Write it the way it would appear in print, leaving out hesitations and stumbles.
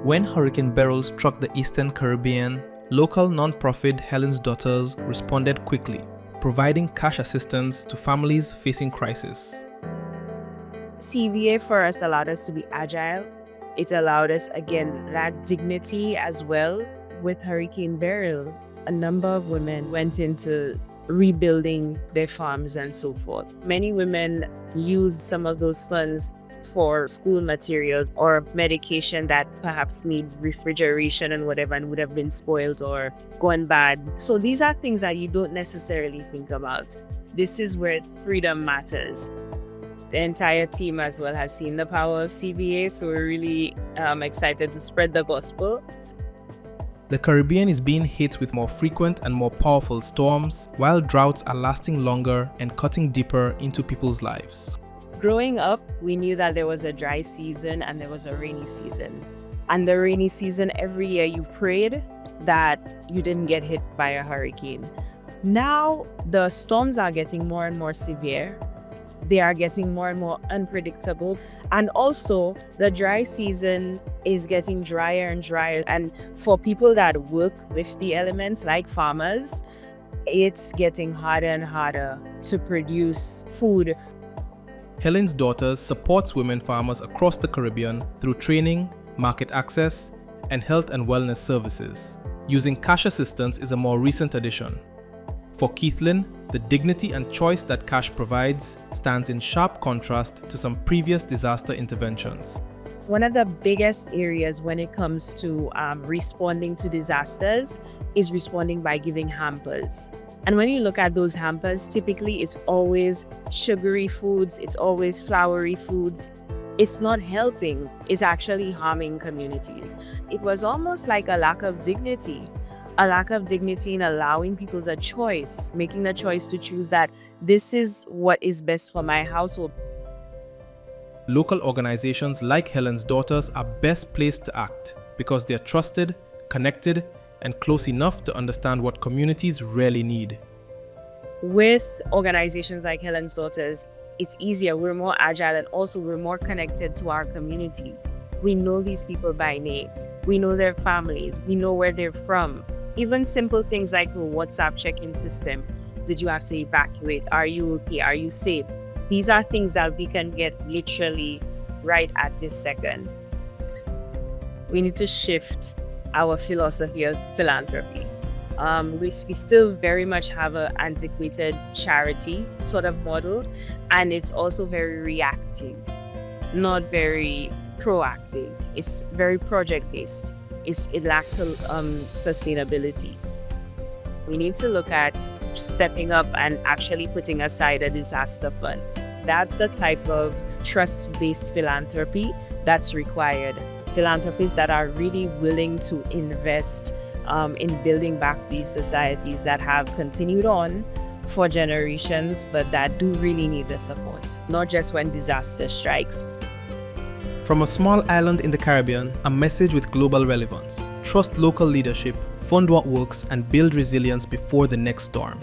When Hurricane Beryl struck the Eastern Caribbean, local non-profit Helen's Daughters responded quickly, providing cash assistance to families facing crisis. CVA for us allowed us to be agile. It allowed us, again, that dignity as well. With Hurricane Beryl, a number of women went into rebuilding their farms and so forth. Many women used some of those funds for school materials or medication that perhaps need refrigeration and whatever and would have been spoiled or gone bad. So these are things that you don't necessarily think about. This is where freedom matters. The entire team as well has seen the power of CVA, so we're really excited to spread the gospel. The Caribbean is being hit with more frequent and more powerful storms, while droughts are lasting longer and cutting deeper into people's lives. Growing up, we knew that there was a dry season and there was a rainy season. And the rainy season, every year you prayed that you didn't get hit by a hurricane. Now, the storms are getting more and more severe. They are getting more and more unpredictable. And also, the dry season is getting drier and drier. And for people that work with the elements, like farmers, it's getting harder and harder to produce food. Helen's Daughters supports women farmers across the Caribbean through training, market access, and health and wellness services. Using cash assistance is a more recent addition. For Keithlin, the dignity and choice that cash provides stands in sharp contrast to some previous disaster interventions. One of the biggest areas when it comes to responding to disasters is responding by giving hampers. And when you look at those hampers, typically it's always sugary foods, it's always floury foods. It's not helping, it's actually harming communities. It was almost like a lack of dignity in allowing people the choice, making the choice to choose that this is what is best for my household. Local organizations like Helen's Daughters are best placed to act because they are trusted, connected, and close enough to understand what communities really need. With organizations like Helen's Daughters, it's easier, we're more agile, and also we're more connected to our communities. We know these people by names, we know their families, we know where they're from. Even simple things like the WhatsApp check-in system. Did you have to evacuate? Are you okay? Are you safe? These are things that we can get literally right at this second. We need to shift our philosophy of philanthropy. We still very much have an antiquated charity sort of model, and it's also very reactive, not very proactive. It's very project-based. It lacks sustainability. We need to look at stepping up and actually putting aside a disaster fund. That's the type of trust-based philanthropy that's required. Philanthropists that are really willing to invest in building back these societies that have continued on for generations, but that do really need the support, not just when disaster strikes. From a small island in the Caribbean, a message with global relevance. Trust local leadership, fund what works, and build resilience before the next storm.